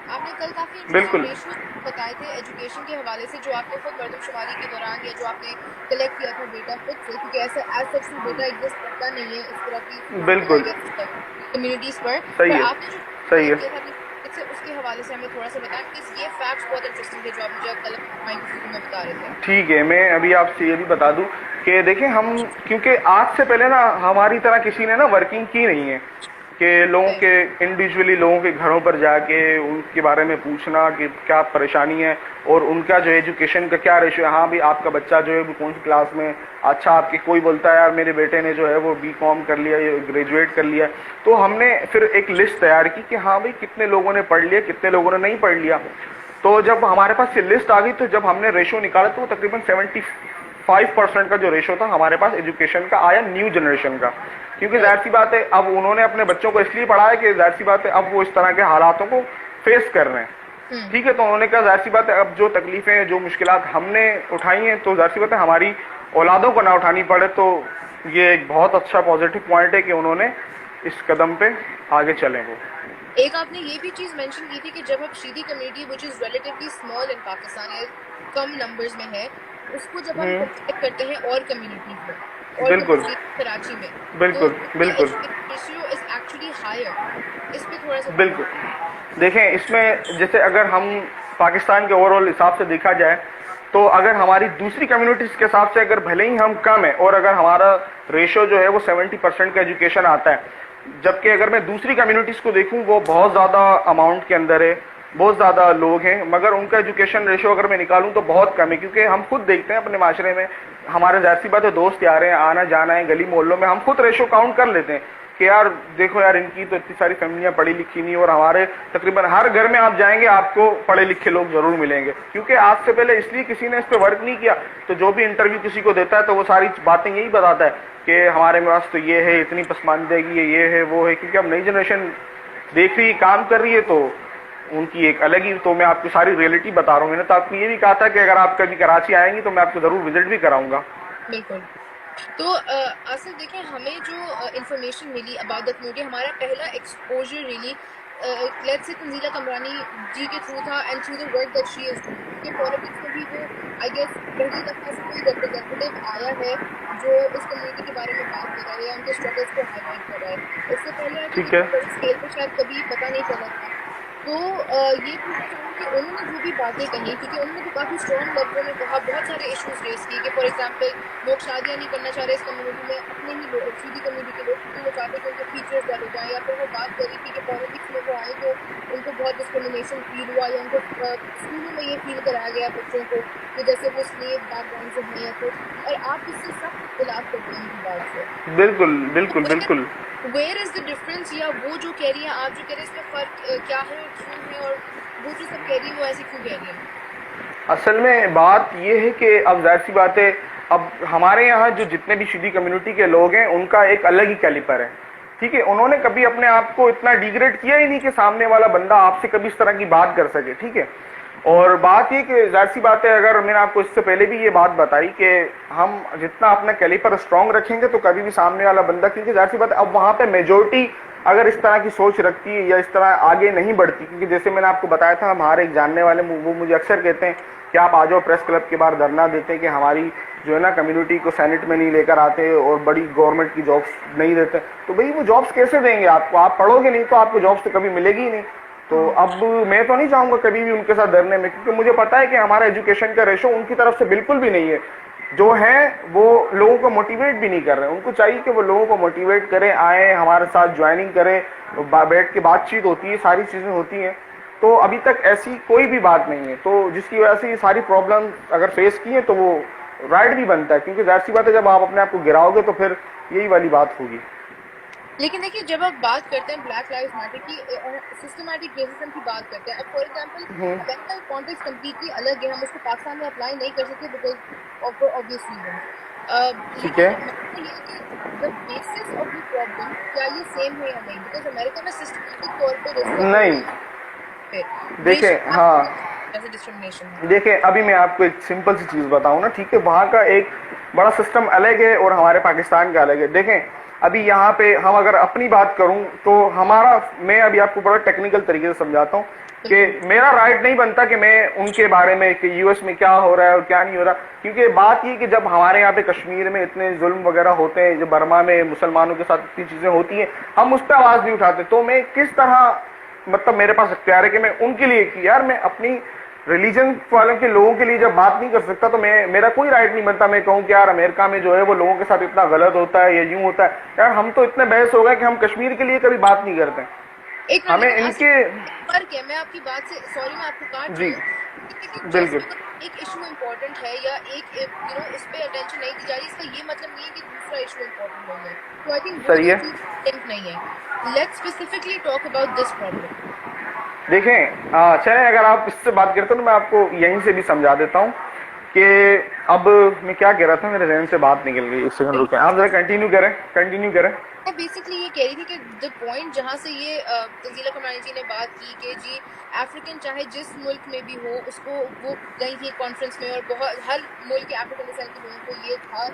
आपने कल काफी बिल्कुल बताए थे एजुकेशन के हवाले से, जो आपने खुद मर्दमशुमारी के दौरान या जो आपने कलेक्ट किया था डेटा खुद से, क्योंकि ऐसा एज सच डेटा एग्जिस्ट करता नहीं है इस तरह की बिल्कुल कम्युनिटीज पर। सही है, आपने जो सही है उसके हवाले से हमें थोड़ा सा बताएं प्लीज। ये फैक्ट्स बहुत इंटरेस्टिंग थे जो आप मुझे कल माइक्रोफोन में बता रहे थे। ठीक है, मैं अभी आपसे ये भी बता दूं कि देखें हम क्योंकि आज से पहले ना हमारी तरह किसी ने ना वर्किंग की नहीं है कि लोगों के इंडिविजुअली लोगों के घरों पर जाके उनके बारे में पूछना कि क्या परेशानी है और उनका जो एजुकेशन का क्या रेशियो है। हाँ भी आपका बच्चा जो है वो कौन सी क्लास में, अच्छा आपके कोई बोलता है यार मेरे बेटे ने जो है वो बीकॉम कर लिया या ग्रेजुएट कर लिया। तो हमने फिर एक लिस्ट तैयार की कि हाँ भाई कितने लोगों ने पढ़ लिया कितने लोगों ने नहीं पढ़ लिया। तो जब हमारे पास ये लिस्ट आ गई तो जब हमने रेशियो निकाला तो तकरीबन 75% का जो रेशियो था हमारे पास एजुकेशन का आया न्यू जनरेशन का। क्योंकि जाहिर सी बात है अब उन्होंने अपने बच्चों को इसलिए पढ़ाया कि जाहिर सी बात है अब वो इस तरह के हालातों को फेस कर रहे हैं। ठीक है, तो उन्होंने कहा जाहिर सी बात है अब जो तकलीफें जो मुश्किलात हमने उठाई हैं तो जाहिर सी बात है हमारी औलादों को ना उठानी पड़े। तो ये एक बहुत अच्छा पॉजिटिव पॉइंट है कि उन्होंने इस कदम पे आगे चले। वो एक आपने ये भी चीज मेंशन की थी कि जब आप Sheedi community which is relatively small in Pakistan या कम नंबर्स में है उसको जब हम कंपेयर करते हैं और कम्युनिटीज में और बिल्कुल कराची में, बिल्कुल तो बिल्कुल रेशियो इज एक्चुअली हायर। इस पे थोड़ा सा बिल्कुल देखें, इसमें जैसे अगर हम पाकिस्तान के ओवरऑल हिसाब से देखा जाए तो अगर हमारी दूसरी कम्युनिटीज के हिसाब से अगर भले ही हम कम है और अगर हमारा रेशियो जो है वो 70% का एजुकेशन आता है, जबकि अगर मैं दूसरी कम्युनिटीज को देखूं वो बहुत ज़्यादा अमाउंट के अंदर है, बहुत ज़्यादा लोग हैं, मगर उनका एजुकेशन रेशियो अगर मैं निकालूं तो बहुत कम है। क्योंकि हम खुद देखते हैं अपने माशरे में, हमारे जाहिर सी बात है दोस्त यार हैं, आना जाना है गली मोहल्लों में, हम खुद रेशियो काउंट कर लेते हैं कि यार देखो यार इनकी तो इतनी सारी फैमिलियां पढ़ी लिखी नहीं, और हमारे तकरीबन हर घर में आप जाएंगे आपको पढ़े लिखे लोग जरूर मिलेंगे। क्योंकि आज से पहले इसलिए किसी ने इस पर वर्क नहीं किया, तो जो भी इंटरव्यू किसी को देता है तो वो सारी बातें यही बताता है कि हमारे पास तो ये है, इतनी पसमानदगी है, ये है वो है। क्योंकि अब नई जनरेशन देख रही है, काम कर रही है, तो उनकी एक अलग ही, तो मैं आपको सारी रियलिटी बता रहा हूँ। मैंने तो आपको ये भी कहा था कि अगर आप कभी कराची आएंगी तो मैं आपको जरूर विजिट भी कराऊंगा। बिल्कुल। तो असल देखें हमें जो इंफॉर्मेशन मिली अबाउट द कम्युनिटी, हमारा पहला exposure really let's say Tanzila कमरानी जी के थ्रू था and through the work that she is doing. कि पॉलिटिक्स में भी वो आई गेस पहली दफा से कोई रिप्रेजेंटेटिव आया है जो इस कम्युनिटी के बारे में बात कर रहा है या उनके स्ट्रगल्स को हाईलाइट कर रहा है। इससे पहले स्केल पर शायद कभी पता नहीं चला था। तो ये पूछना चाहूँ कि उन्होंने जो भी बातें कही, क्योंकि उन्होंने तो काफ़ी स्ट्रॉन्ग लफ्जों में कहा, बहुत सारे इश्यूज रेस किए कि फॉर एग्जांपल लोग शादियाँ नहीं करना चाह रहे इस कम्युनिटी में, अपने ही लोग सीधी कम्युनिटी के लोग, क्योंकि वो चाहते थे उनके फीचर्स डल हो जाए। या फिर वो बात करी थी कि पॉलिटिक्स में वो आए तो उनको बहुत डिस्क्रिमिनेशन फील हुआ या उनको स्कूलों में ये फील कराया गया बच्चों को कि जैसे वो स्लेव बैकग्राउंड से हैं या कुछ, और आप इससे सख्त खिलाफ करते हैं इनकी बात से। बिल्कुल बिल्कुल बिल्कुल। वेयर इज द डिफरेंस, या वो जो कह रही है आप जो कह रहे हैं इसमें फर्क क्या है और क्यों है, और वो जो सब कह रही है वो ऐसे क्यों कह रही है? असल में बात ये है कि अब जाहिर सी बात है, अब हमारे यहाँ जो जितने भी शीदी कम्युनिटी के लोग हैं उनका एक अलग ही कैलिपर है। ठीक है, उन्होंने कभी अपने आप को इतना डिग्रेड किया ही नहीं कि सामने वाला बंदा आपसे कभी इस तरह की बात कर सके। ठीक है, और बात ये कि जाहिर सी बात है, अगर मैंने आपको इससे पहले भी ये बात बताई कि हम जितना अपना कैलिपर स्ट्रांग रखेंगे तो कभी भी सामने वाला बंदा, क्योंकि जाहिर सी बात है अब वहाँ पे मेजोरिटी अगर इस तरह की सोच रखती या इस तरह आगे नहीं बढ़ती, क्योंकि जैसे मैंने आपको बताया था, हमारे एक जानने वाले वो मुझे अक्सर कहते हैं कि आप आ जाओ प्रेस क्लब के बाहर धरना देते हैं कि हमारी जो है ना कम्युनिटी को सेनेट में नहीं लेकर आते और बड़ी गवर्नमेंट की जॉब्स नहीं देते। तो भाई वो जॉब्स कैसे देंगे आपको? आप पढ़ोगे नहीं तो आपको जॉब्स तो कभी मिलेगी ही नहीं। तो अब मैं तो नहीं चाहूँगा कभी भी उनके साथ धरने में, क्योंकि मुझे पता है कि हमारा एजुकेशन का रेशो उनकी तरफ से बिल्कुल भी नहीं है। जो हैं वो लोगों को मोटिवेट भी नहीं कर रहे हैं। उनको चाहिए कि वो लोगों को मोटिवेट करें, आए हमारे साथ ज्वाइनिंग करें, बैठ के बातचीत होती है, सारी चीज़ें होती हैं। तो अभी तक ऐसी कोई भी बात नहीं है, तो जिसकी वजह से ये सारी प्रॉब्लम अगर फेस की है तो वो राइट भी बनता है, क्योंकि जाहिर सी बात है जब आप अपने आप को गिराओगे तो फिर यही वाली बात होगी। लेकिन देखिए, जब आप बात करते हैं ब्लैक लाइव्स मैटर की, सिस्टमेटिक रेसिज्म की बात करते हैं, अब फॉर एग्जांपल अमेरिका का कॉन्टेक्स्ट कंप्लीटली अलग है, हम उसको पाकिस्तान में अप्लाई नहीं कर सकते बिकॉज ऑफ ऑब्वियस रीजन। ठीक है, ये कि the basis of the problem क्या ये सेम है या नहीं, बिकॉज अमेरिका में सिस्टमेटिक तौर पे रेसिज्म नहीं देखें, हाँ जैसे डिस्क्रिमिनेशन है। देखें, अभी मैं आपको एक सिंपल सी चीज़ बताऊं ना, ठीक है, वहाँ का एक बड़ा सिस्टम अलग है और हमारे पाकिस्तान का अलग है। देखें, अभी यहाँ पे हम अगर अपनी बात करूं तो हमारा, मैं अभी आपको बड़ा टेक्निकल तरीके से समझाता हूँ कि मेरा राइट नहीं बनता कि मैं उनके बारे में कि यूएस में क्या हो रहा है और क्या नहीं हो रहा, क्योंकि बात ये कि जब हमारे यहाँ पे कश्मीर में इतने जुल्म वगैरह होते हैं, जब बर्मा में मुसलमानों के साथ इतनी चीज़ें होती हैं, हम उस पर आवाज़ नहीं उठाते। तो मैं किस तरह, मतलब मेरे पास इख्तियार है कि मैं उनके लिए कि यार मैं अपनी रिलीजन वालों के लोगों के लिए जब बात नहीं कर सकता तो मेरा कोई राइट नहीं बनता मैं कहूँ कि यार अमेरिका में जो है वो लोगों के साथ इतना गलत होता है या यूं होता है। यार हम तो इतने बहस हो गए कि हम कश्मीर के लिए कभी बात नहीं करते। एक हमें इनके फर्क है, मैं आपकी बात से सॉरी मैं आपको काट जी बिल्कुल, एक इशू इम्पोर्टेंट है या एक इस पे अटेंशन नहीं दी जा रही, इसका ये मतलब नहीं है कि दूसरा इशू इम्पोर्टेंट नहीं है। तो आई थिंक सही है, नहीं है। Let's specifically talk about this problem. देखें, चले अगर आप इससे बात करते हो तो मैं आपको यहीं से भी समझा देता हूँ कि अब मैं क्या कह रहा था, मेरे जहन से बात निकल गई। एक सेकंड रुकें, आप जरा कंटिन्यू करें। मैं बेसिकली ये कह रही थी कि द पॉइंट जहाँ से ये तंजीला कमानी जी ने बात की कि जी अफ्रीकन चाहे जिस मुल्क में भी हो उसको, वो गई थी कॉन्फ्रेंस में और बहुत हर मुल्क के अफ्रीकन डिसेंट के लोगों को ये था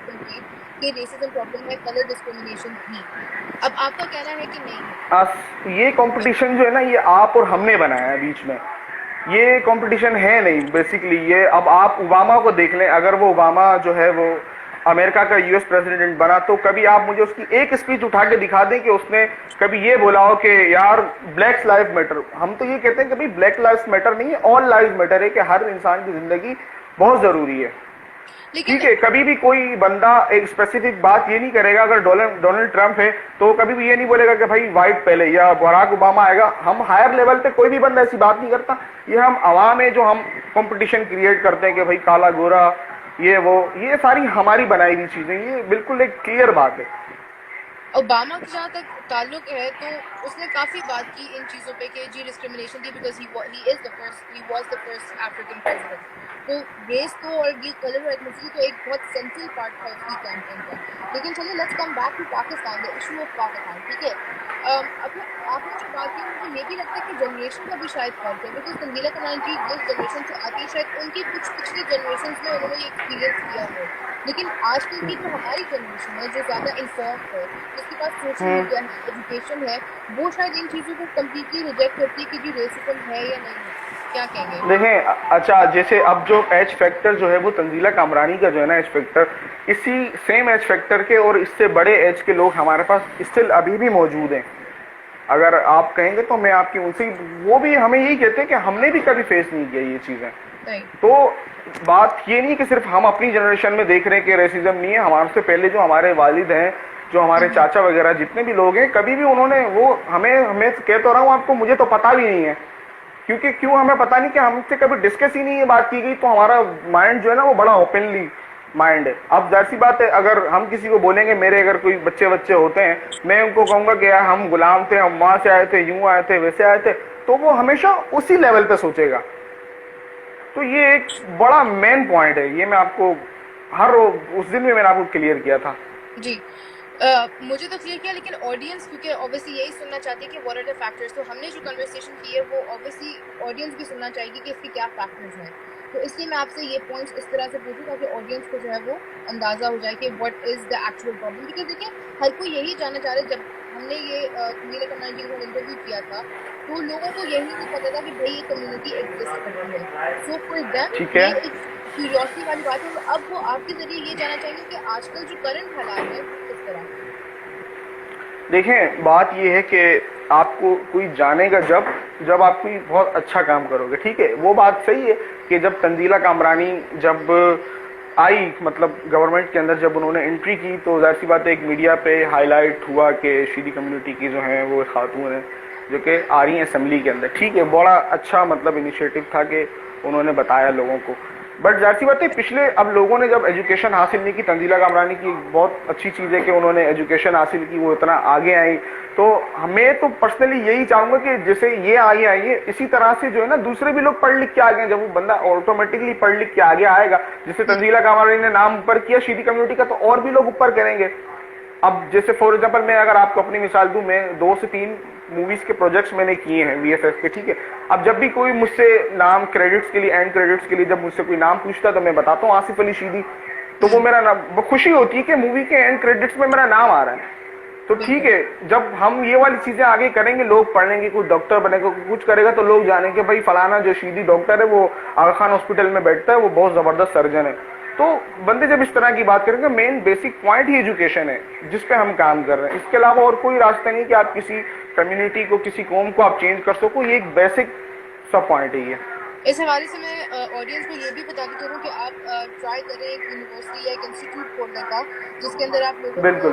कि रेसिज्म प्रॉब्लम है, कलर डिस्क्रिमिनेशन थी। अब आपका कहना है कि नहीं, ये कंपटीशन जो है ना ये आप और हमने बनाया है बीच में, ये कंपटीशन है नहीं बेसिकली। ये अब आप ओबामा को देख लें, अगर वो ओबामा जो है वो अमेरिका का यूएस प्रेसिडेंट बना तो कभी आप मुझे उसकी एक स्पीच उठा के दिखा दें कि उसने कभी ये बोला हो कि यार ब्लैक लाइव मैटर। हम तो ये कहते हैं कि भाई ब्लैक लाइव मैटर नहीं है, ऑल लाइव मैटर है, कि हर इंसान की जिंदगी बहुत जरूरी है। ठीक है, कभी भी कोई बंदा एक स्पेसिफिक बात ये नहीं करेगा। अगर डोनाल्ड ट्रंप है तो कभी भी ये नहीं बोलेगा कि भाई वाइट पहले या बराक ओबामा आएगा। हम हायर लेवल पे कोई भी बंदा ऐसी बात नहीं करता। ये हम आवाम है जो हम कंपटीशन क्रिएट करते हैं कि भाई काला गोरा ये वो, ये सारी हमारी बनाई हुई चीजें, ये बिल्कुल एक क्लियर बात है। ओबामा की जहाँ तक ताल्लुक है तो उसने काफ़ी बात की इन चीज़ों पे कि जी डिस्क्रिमिनेशन थी because he was the first African president. तो रेस तो और ये कलर और एथनिसिटी तो एक बहुत सेंट्रल पार्ट था उसकी कैंपेन का। लेकिन चलिए let's come back to Pakistan, the issue of Pakistan. ठीक है, अब आपने जो बात की मुझे ये भी लगता है कि जनरेशन का भी शायद फर्क है, बिकॉज तंजीला कमानी जी जिस जनरेशन से आती है शायद उनकी कुछ पिछली जनरेशन में उन्होंने ये एक्सपीरियंस किया हो, लेकिन आजकल की जो हमारी जनरेशन है जो ज़्यादा इन्फॉर्म है, जिसके पास सोशल मीडिया है, एजुकेशन है, वो शायद इन चीज़ों को कम्प्लीटली रिजेक्ट करती है कि जी रेसिज्म है या नहीं है। क्या कहेंगे? देखें, अच्छा जैसे अब जो एज फैक्टर जो है वो तंजीला कामरानी का जो है ना एज फैक्टर, इसी सेम एज फैक्टर के और इससे बड़े एज के लोग हमारे पास स्टिल अभी भी मौजूद हैं। अगर आप कहेंगे तो मैं आपकी उनसे, वो भी हमें यही कहते हैं कि हमने भी कभी फेस नहीं किया ये चीज़ें। तो बात ये नहीं कि सिर्फ हम अपनी जनरेशन में देख रहे हैं कि रेसिज्म नहीं है, हमारे से पहले जो हमारे वालिद हैं, जो हमारे चाचा वगैरह जितने भी लोग हैं, कभी भी उन्होंने वो हमें कह तो रहा हूँ आपको, मुझे तो पता भी नहीं है क्योंकि क्यों हमें पता नहीं कि हमसे कभी डिस्कस ही नहीं है बात की गई। तो हमारा माइंड जो है ना वो बड़ा ओपनली माइंड है। अब जाहिर सी बात है, अगर हम किसी को बोलेंगे, मेरे अगर कोई बच्चे होते हैं, मैं उनको कहूंगा कि यार हम गुलाम थे, हम वहां से आए थे, यूं आए थे, वैसे आए थे, तो वो हमेशा उसी लेवल पे सोचेगा। तो ये एक बड़ा मेन पॉइंट है, ये मैं आपको उस दिन में मैंने आपको क्लियर किया था जी। मुझे तो क्लियर किया, लेकिन ऑडियंस क्योंकि ऑब्वियसली यही सुनना चाहती है कि व्हाट आर द फैक्टर्स, तो हमने जो कन्वर्सेशन की है वो ऑब्वियसली ऑडियंस भी सुनना चाहेगी कि इसके क्या फैक्टर्स हैं। तो इसलिए मैं आपसे ये पॉइंट्स इस तरह से पूछूं ताकि ऑडियंस को जो है वो अंदाजा हो जाए कि what is the actual problem. Because देखिए हर कोई यही जानना चाह रहा है। जब हमने ये नीला कमल जी के साथ इंटरव्यू किया था तो लोगों को यही नहीं पता था कि भाई ये कम्युनिटी एग्जिस्ट करती है। सो फॉर देम ठीक ये है। एक क्यूरियोसिटी वाली बात है। और अब वो आपके जरिए ये जानना चाहेंगे कि आजकल जो करंट हालात है वो किस तरह। देखें, बात ये है कि आपको कोई जानेगा जब आप कोई बहुत अच्छा काम करोगे, ठीक है। वो बात सही है कि जब तंजीला कामरानी जब आई, मतलब गवर्नमेंट के अंदर जब उन्होंने एंट्री की, तो जाहिर सी बात है एक मीडिया पे हाईलाइट हुआ कि शीदी कम्युनिटी की जो है वो खातून है जो कि आ रही हैं असेंबली के अंदर, ठीक है। बड़ा अच्छा मतलब इनिशिएटिव था कि उन्होंने बताया लोगों को। बट जाहिर सी बात है पिछले अब लोगों ने जब एजुकेशन हासिल नहीं की, तंजीला कामरानी की बहुत अच्छी चीज़ है कि उन्होंने एजुकेशन हासिल की, वो इतना आगे आई। तो हमें तो पर्सनली यही चाहूंगा कि जैसे ये आगे आई है इसी तरह से जो है ना दूसरे भी लोग पढ़ लिख के आगे, जब वो बंदा ऑटोमेटिकली पढ़ लिख के आगे आएगा, जैसे तंजीला कामरानी ने नाम ऊपर किया शीदी कम्युनिटी का, तो और भी लोग ऊपर करेंगे। अब जैसे फॉर एग्जांपल मैं अगर आपको अपनी मिसाल दूं, मैं 2 से 3 मूवीज के प्रोजेक्ट्स मैंने किए हैं वीएफएक्स के, ठीक है। अब जब भी कोई मुझसे नाम क्रेडिट्स के लिए, एंड क्रेडिट्स के लिए जब मुझसे कोई नाम पूछता है तो मैं बताता हूँ आसिफ अली शीदी, तो वो मेरा नाम, वो खुशी होती है कि मूवी के एंड क्रेडिट्स में मेरा नाम आ रहा है। तो ठीक है, जब हम ये वाली चीजें आगे करेंगे, लोग पढ़ेंगे, कोई डॉक्टर बनेगा, कुछ करेगा, तो लोग जानेंगे भाई फलाना जो शीदी डॉक्टर है वो आगा खान हॉस्पिटल में बैठता है, वो बहुत जबरदस्त सर्जन है। तो बंदे जब इस तरह की बात करेंगे, मेन बेसिक पॉइंट ही एजुकेशन है जिस पे हम काम कर रहे हैं। इसके अलावा और कोई रास्ता नहीं कि आप किसी कम्युनिटी को, किसी कौम को आप चेंज कर सको, ये एक बेसिक सब पॉइंट है ये। इस हवाले से मैं ऑडियंस को ये भी बताती चलूँ कि आप ट्राई करें एक यूनिवर्सिटी या एक इंस्टीट्यूट खोलने का जिसके अंदर आप लोगों को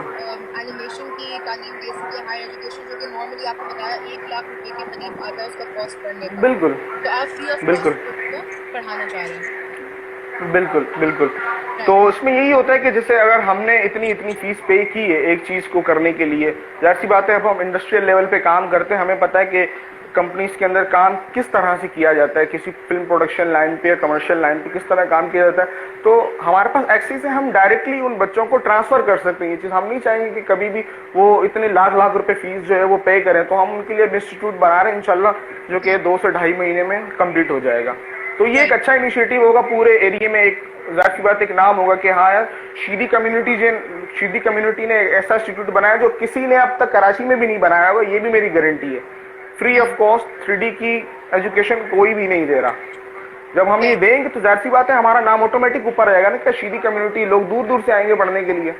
एनिमेशन की तालीम दे सके, हायर एजुकेशन, जो कि नॉर्मली आपको बताया 1 लाख रुपए के करीब आता है उसका कॉस्ट पढ़ने का। बिल्कुल, तो आप फ्री ऑफ कॉस्ट को पढ़ाना चाह रहे हैं। बिल्कुल बिल्कुल। तो इसमें यही होता है कि जैसे अगर हमने इतनी फीस पे की है एक चीज को करने के लिए, जाहिर सी बात है अब हम इंडस्ट्रियल लेवल पे काम करते हैं, हमें पता है कि कंपनीज के अंदर काम किस तरह से किया जाता है, किसी फिल्म प्रोडक्शन लाइन पे या कमर्शियल लाइन पे किस तरह काम किया जाता है। तो हमारे पास एक्सेस है, हम डायरेक्टली उन बच्चों को ट्रांसफर कर सकते हैं। ये चीज हम नहीं चाहेंगे कि कभी भी वो इतने लाख रुपए फीस जो है वो पे करें। तो हम उनके लिए इंस्टीट्यूट बना रहे हैं इंशाल्लाह, जो कि 2 से 2.5 महीने में कंप्लीट हो जाएगा। तो ये एक अच्छा इनिशिएटिव होगा, पूरे एरिया में एक जाहिर सी बात एक नाम होगा कि हाँ यार शीदी कम्युनिटी ने ऐसा इंस्टीट्यूट बनाया जो किसी ने अब तक कराची में भी नहीं बनाया होगा। ये भी मेरी गारंटी है। फ्री ऑफ कॉस्ट 3D की एजुकेशन कोई भी नहीं दे रहा। जब हम ये देंगे तो जाहिर सी बात है हमारा नाम ऑटोमेटिक ऊपर आएगा ना, कि शीदी कम्युनिटी, लोग दूर दूर से आएंगे पढ़ने के लिए।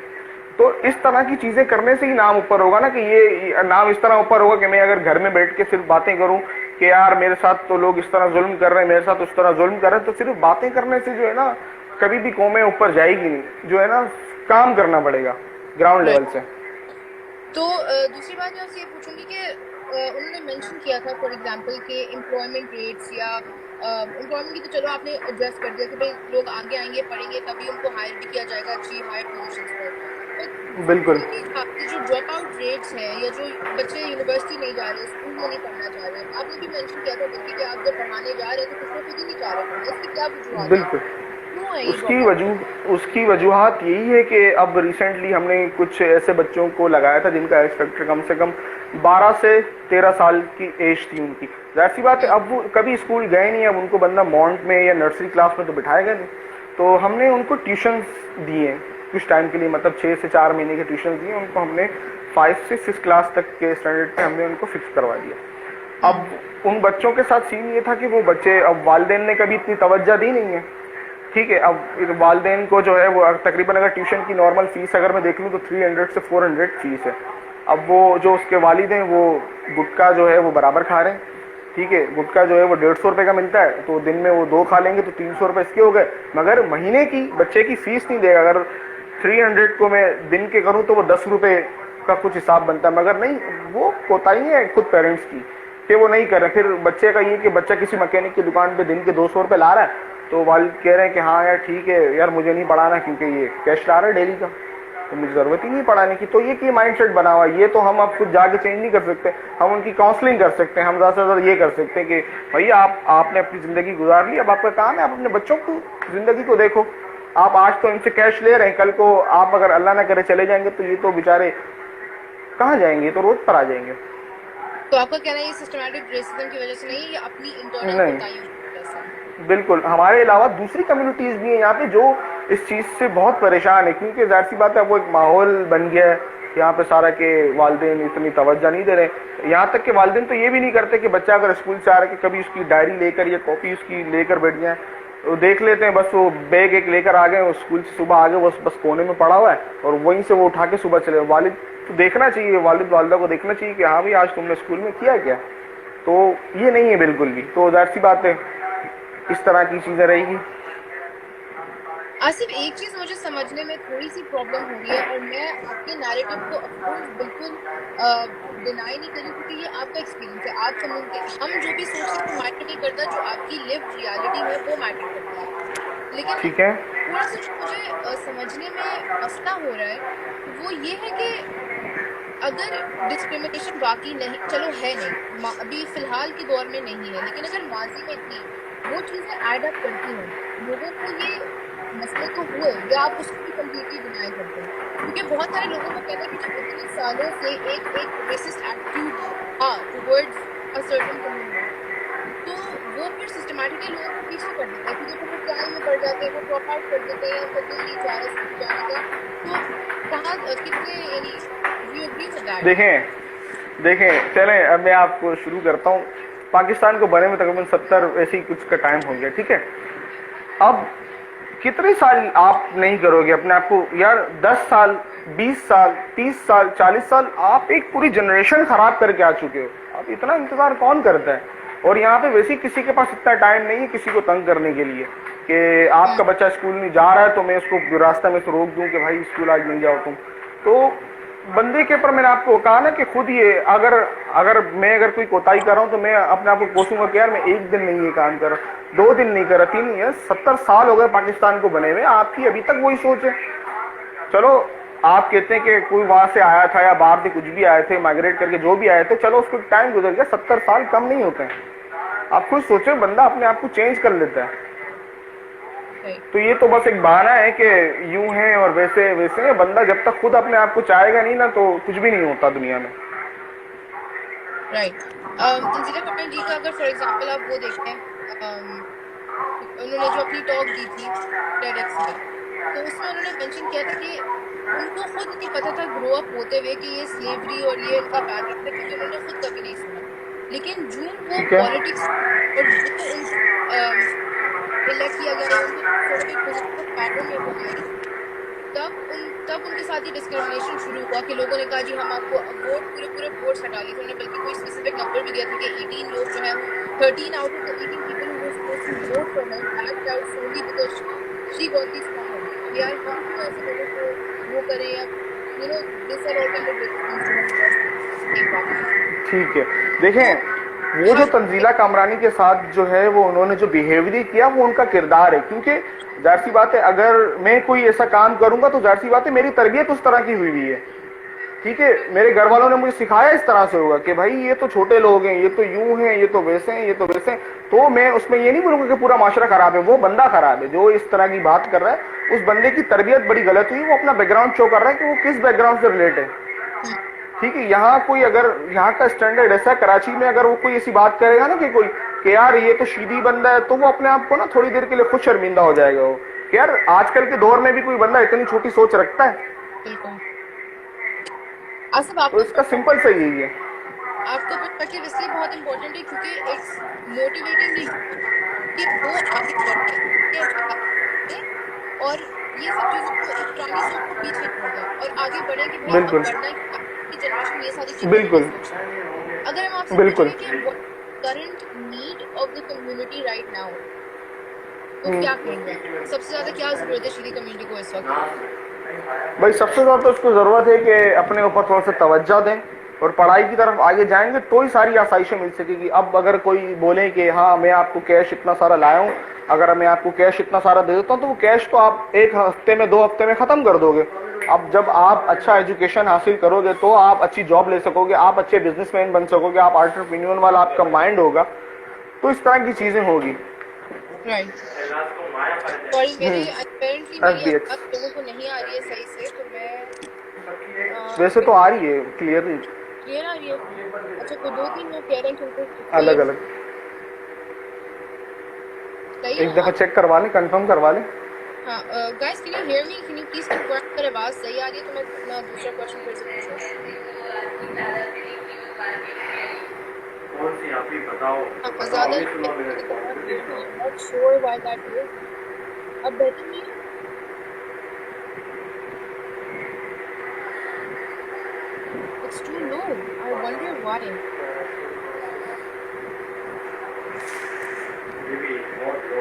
तो इस तरह की चीजें करने से ही नाम ऊपर होगा ना, कि ये नाम इस तरह ऊपर होगा कि मैं अगर घर में बैठ के सिर्फ बातें करूं कि यार मेरे साथ तो लोग इस तरह जुल्म कर रहे हैं, मेरे साथ उस तरह जुल्म कर रहे हैं, तो सिर्फ बातें करने से जो है ना कभी भी कौमें ऊपर जाएगी नहीं। जो है ना काम करना पड़ेगा ग्राउंड लेवल से। तो दूसरी बात मैं आपसे ये पूछूंगी कि उन्होंने मेंशन किया था फॉर एग्जांपल के एम्प्लॉयमेंट रेट्स या एम्प्लॉयमेंट की तो चलो आपने एड्रेस कर दिया कि भाई लोग आगे आएंगे, पढ़ेंगे, तभी उनको हायर भी किया जाएगा अच्छी हायर पोजीशंस पर। बिल्कुल। जो ड्रॉप आउट रेट्स हैं या जो बच्चे यूनिवर्सिटी नहीं जा रहे, स्कूल में नहीं पढ़ना चाह रहे, आपने भी मेंशन किया था बल्कि कि आप जब पढ़ाने जा रहे हैं तो कुछ लोग खुद ही नहीं चाह रहे पढ़ना, इसकी क्या वजूहत है? बिल्कुल, उसकी वजूहत यही है कि अब रिसेंटली हमने कुछ ऐसे बच्चों को लगाया था जिनका एक्स फैक्टर कम से कम 12 से 13 साल की एज थी उनकी। जाहिर सी बात है अब वो कभी स्कूल गए नहीं, अब उनको बंदा मॉन्ट में या नर्सरी क्लास में तो बिठाएगा नहीं। तो हमने उनको ट्यूशन दिए कुछ टाइम के लिए, मतलब 6 से 4 महीने के ट्यूशन दिए उनको। हमने 5 से 6 क्लास तक के स्टैंडर्ड पे हमने उनको फिक्स करवा दिया। अब उन बच्चों के साथ सीन ये था कि वो बच्चे, अब वालिदैन ने कभी इतनी तवज्जो दी नहीं है, ठीक है। अब वालिदैन को जो है वो तकरीबन अगर ट्यूशन की नॉर्मल फीस अगर मैं देख लूँ तो 300 से 400 फीस है। अब वो जो उसके वालिद हैं वो गुटखा जो है वो बराबर खा रहे हैं, ठीक है। गुटखा जो है वो 150 रुपये का मिलता है, तो दिन में वो 2 खा लेंगे तो 300 रुपये इसके हो गए, मगर महीने की बच्चे की फीस नहीं देगा। अगर 300 को मैं दिन के करूँ तो वो 10 रुपये का कुछ हिसाब बनता है, मगर नहीं, वो कोताही है खुद पेरेंट्स की कि वो नहीं कर रहे। फिर बच्चे का ये कि बच्चा किसी मैकेनिक की दुकान पे दिन के 200 रुपये ला रहा है, तो वालिद कह रहे हैं कि हाँ यार ठीक है यार मुझे नहीं पढ़ाना क्योंकि ये कैश ला रहा है डेली का, तो मुझे ज़रूरत ही नहीं पढ़ाने की। तो ये की माइंडसेट बना हुआ, ये तो हम अब खुद जाके चेंज नहीं कर सकते। हम उनकी काउंसलिंग कर सकते हैं, हम ज़्यादा से ज़्यादा ये कर सकते हैं कि भैया आपने अपनी ज़िंदगी गुजार ली, अब आपका काम है आप अपने बच्चों की ज़िंदगी को देखो। आप आज तो इनसे कैश ले रहे हैं, कल को आप अगर अल्लाह ना करे चले जाएंगे तो ये तो बेचारे कहाँ जाएंगे, तो रोड पर आ जाएंगे। तो आपका कहना है ये सिस्टमैटिक रेसिज्म की वजह से नहीं, ये अपनी इंटरनल कोताहियों की वजह से? बिल्कुल, हमारे अलावा दूसरी कम्युनिटीज़ भी हैं यहाँ पे जो इस चीज़ से बहुत परेशान है, क्योंकि ज़ाहिर सी बात है वो एक माहौल बन गया है यहाँ पे सारा के वालिदैन इतनी तवज्जो नहीं दे रहे। यहाँ तक कि वालिदैन तो ये भी नहीं करते कि बच्चा अगर स्कूल से आ रहा है कि कभी उसकी डायरी लेकर या कॉपी उसकी लेकर बैठ जाए, वो देख लेते हैं बस वो बैग एक लेकर आ गए, स्कूल से सुबह आ गए, बस कोने में पड़ा हुआ है और वहीं से वो उठा के सुबह चले। वालिद तो देखना चाहिए, वालिद वालिदा को देखना चाहिए कि हाँ भाई आज तुमने स्कूल में किया क्या। तो ये नहीं है बिल्कुल भी, तो ज़ाहिर सी बात है इस तरह की चीज़ें रहेगी। आसिफ, एक चीज मुझे समझने में थोड़ी सी प्रॉब्लम हो रही है, और मैं आपके नैरेटिव को ऑफकोर्स बिल्कुल डिनाई नहीं करी, क्योंकि ये आपका एक्सपीरियंस है, आप कम्युनिटी, हम जो भी सोचते हैं वो मैटर नहीं करता, जो आपकी लिव्ड रियलिटी है वो मैटर करता है। लेकिन ठीक है, थोड़ा सा जो मुझे समझने में मसला हो रहा है वो ये है कि अगर डिस्क्रिमिनेशन वाकई नहीं, चलो है नहीं, अभी फिलहाल के दौर में नहीं है, लेकिन अगर माजी में थी, वो चीज़ें एड अप करती हैं, लोगों को ये मसले तो हुए, या आप उसको भी कम्प्लीटली डिनाई करते हैं, क्योंकि बहुत सारे लोगों को कहता है कि जब इतने सालों से एक रेसिस्ट एटीट्यूड था टुवर्ड्स अ सर्टेन कम्युनिटी, तो वो फिर सिस्टमैटिकली लोगों को पीछे कर देता है, क्योंकि फिर वो क्राइम में पड़ जाते हैं, वो ड्रॉप आउट कर देते हैं, उनका दिल नहीं चाह रहा स्कूल जाने का। तो कहाँ कितने, यानी यू एग्री विद दैट? देखें चलें, अब मैं आपको शुरू करता हूँ। पाकिस्तान को बने में तकरीबन 70 ऐसे ही कुछ का टाइम हो गया, ठीक है। अब कितने साल आप नहीं करोगे अपने आप को यार, 10 साल 20 साल 30 साल 40 साल आप एक पूरी जनरेशन खराब करके आ चुके हो। अब इतना इंतजार कौन करता है। और यहाँ पे वैसे किसी के पास इतना टाइम नहीं है किसी को तंग करने के लिए कि आपका बच्चा स्कूल नहीं जा रहा है तो मैं उसको रास्ते में से रोक दूं कि भाई स्कूल आज नहीं जाओ तुम। तो बंदे के ऊपर मैंने आपको कहा ना कि खुद ये अगर मैं अगर कोई कोताही कर रहा हूँ तो मैं अपने आप को कोसूंगा कि यार मैं एक दिन नहीं ये काम कर रहा, 2 दिन नहीं कर रहा, 3 नहीं है, 70 साल हो गए पाकिस्तान को बने हुए, आपकी अभी तक वही सोच है। चलो आप कहते हैं कि कोई वहां से आया था या बाहर से कुछ भी आए थे, माइग्रेट करके जो भी आए थे, चलो उसको टाइम गुजर गया, 70 साल कम नहीं होते हैं। आप खुद सोचो, बंदा अपने आप को चेंज कर लेता है। तो ये तो बस एक बहाना है कि यूं है और वैसे वैसे है। बंदा जब तक खुद अपने आप को चाहेगा नहीं ना तो कुछ भी नहीं होता दुनिया में। राइट। तंजीला पटेल जी का अगर फॉर एग्जांपल आप वो देखें, उन्होंने जो अपनी टॉक दी थी TEDx में, तो उसमें उन्होंने मेंशन किया था कि उनको खुद नहीं पता था ग्रो अप होते हुए कि ये स्लेवरी और ये इनका बैकग्राउंड है, क्योंकि उन्होंने खुद कभी नहीं सुना। लेकिन जो वो पॉलिटिक्स और जो इलेक्ट किया गया है, उनको थोड़ा भी पॉजिटिव पैटर्न में वो आई, तब उनके साथ ही डिस्क्रिमिनेशन शुरू हुआ कि लोगों ने कहा जी हम आपको वोट पूरे वोट्स हटा लिए थे। उन्होंने बल्कि कोई स्पेसिफिक नंबर भी दिया था कि 18 लोग जो है, 13 out of the 18 people who were supposed to vote for her backed out solely because she got this power. यार हम क्यों ऐसे लोगों को वो करें, या you know this are all kind of. ठीक है, देखें वो जो तंजीला कामरानी के साथ जो है वो उन्होंने जो बिहेवियर किया वो उनका किरदार है, क्योंकि जाहिर सी बात है अगर मैं कोई ऐसा काम करूंगा तो जाहिर सी बात है मेरी तरबियत उस तरह की हुई है, ठीक है। मेरे घर वालों ने मुझे सिखाया इस तरह से होगा कि भाई ये तो छोटे लोग हैं, ये तो यूं हैं, ये तो वैसे हैं, ये तो वैसे हैं। तो मैं उसमें ये नहीं बोलूंगा कि पूरा माशरा खराब है, वो बंदा खराब है जो इस तरह की बात कर रहा है। उस बंदे की तरबियत बड़ी गलत हुई, वो अपना बैकग्राउंड शो कर रहा है कि वो किस बैकग्राउंड से रिलेट है, ठीक है। यहाँ कोई अगर यहाँ का स्टैंडर्ड ऐसा, कराची में अगर वो कोई ऐसी बात करेगा ना कि यार ये तो शीदी बंदा है, तो वो अपने आप को ना थोड़ी देर के लिए खुद शर्मिंदा हो जाएगा वो कि यार आजकल के दौर में भी कोई बंदा इतनी छोटी सोच रखता है। तो इसका सिंपल सा यही है। आपका पर्सपेक्टिव इसलिए बहुत इंपॉर्टेंट है क्योंकि इट्स मोटिवेटिंग कि वो आगे बढ़ते हैं और ये सब चीजों को एक पुरानी सोच को पीछे छोड़ दें और आगे बढ़े कि भाई अब बढ़ना है कि जनरेशन ये सारी चीजें। बिल्कुल। अगर हम आपसे बिल्कुल पूछें कि current need of the community right now, तो क्या कहेंगे? सबसे ज्यादा क्या जरूरत है शीदी कम्युनिटी को इस वक्त? भाई सबसे ज्यादा तो उसको जरूरत है कि अपने ऊपर थोड़ा सा तवज्जो दें और पढ़ाई की तरफ आगे जाएंगे तो ही सारी आसाइशें मिल सकेगी। अब अगर कोई बोले कि हाँ मैं आपको कैश इतना सारा लाया हूँ, अगर मैं आपको कैश इतना सारा दे देता हूँ, तो वो कैश तो आप 1 हफ्ते में 2 हफ्ते में खत्म कर दोगे। अब जब आप अच्छा एजुकेशन हासिल करोगे तो आप अच्छी जॉब ले सकोगे, आप अच्छे बिजनेसमैन बन सकोगे, आप एंटरप्रेन्योर वाला आपका माइंड होगा, तो इस तरह की चीजें होगी। राइट। सॉरी मेरी अपेरेंटली मेरी आवाज लोगों को नहीं आ रही है सही से, तो मैं वैसे तो आ रही है क्लियर आ रही है। अच्छा, तो 2-3 लोग कह रहे हैं कि उनको अलग अलग सही एक दफ़ा चेक करवा लें, कंफर्म करवा लें। हाँ guys, can you hear me? Can you please confirm अगर आवाज सही आ रही है तो मैं दूसरा क्वेश्चन फिर से पूछूं। कौन सी आप ही बताओ। ज्यादा not sure why that is. अब बेहतर नहीं है? It's too low, I wonder why.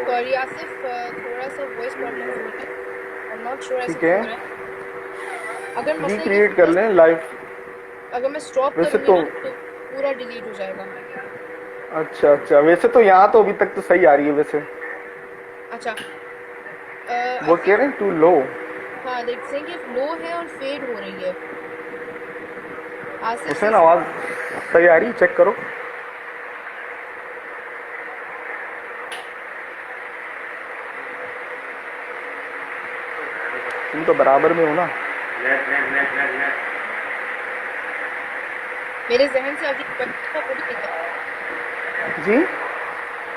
Sorry Asif, थोड़ा सा वॉइस प्रॉब्लम हो रहा है। आई एम नॉट श्योर ऐसा ठीक क्यों है, हो रहा है। अगर मसला ये रिक्रिएट कर लें लाइव। अगर मैं स्टॉप वैसे करूंगी तो ना तो पूरा डिलीट हो जाएगा। अच्छा अच्छा, वैसे तो यहाँ तो अभी तक तो सही आ रही है वैसे। अच्छा, आई वो कह थिंक रहे हैं टू लो। हाँ, लाइक सेइंग कि लो है और फेड हो रही है। आसिफ हुसैन आवाज़ सही आ रही है, चेक करो। तुम तो बराबर में हो ना। मेरे जहन से अगला क्वेश्चन था वो भी निकल जी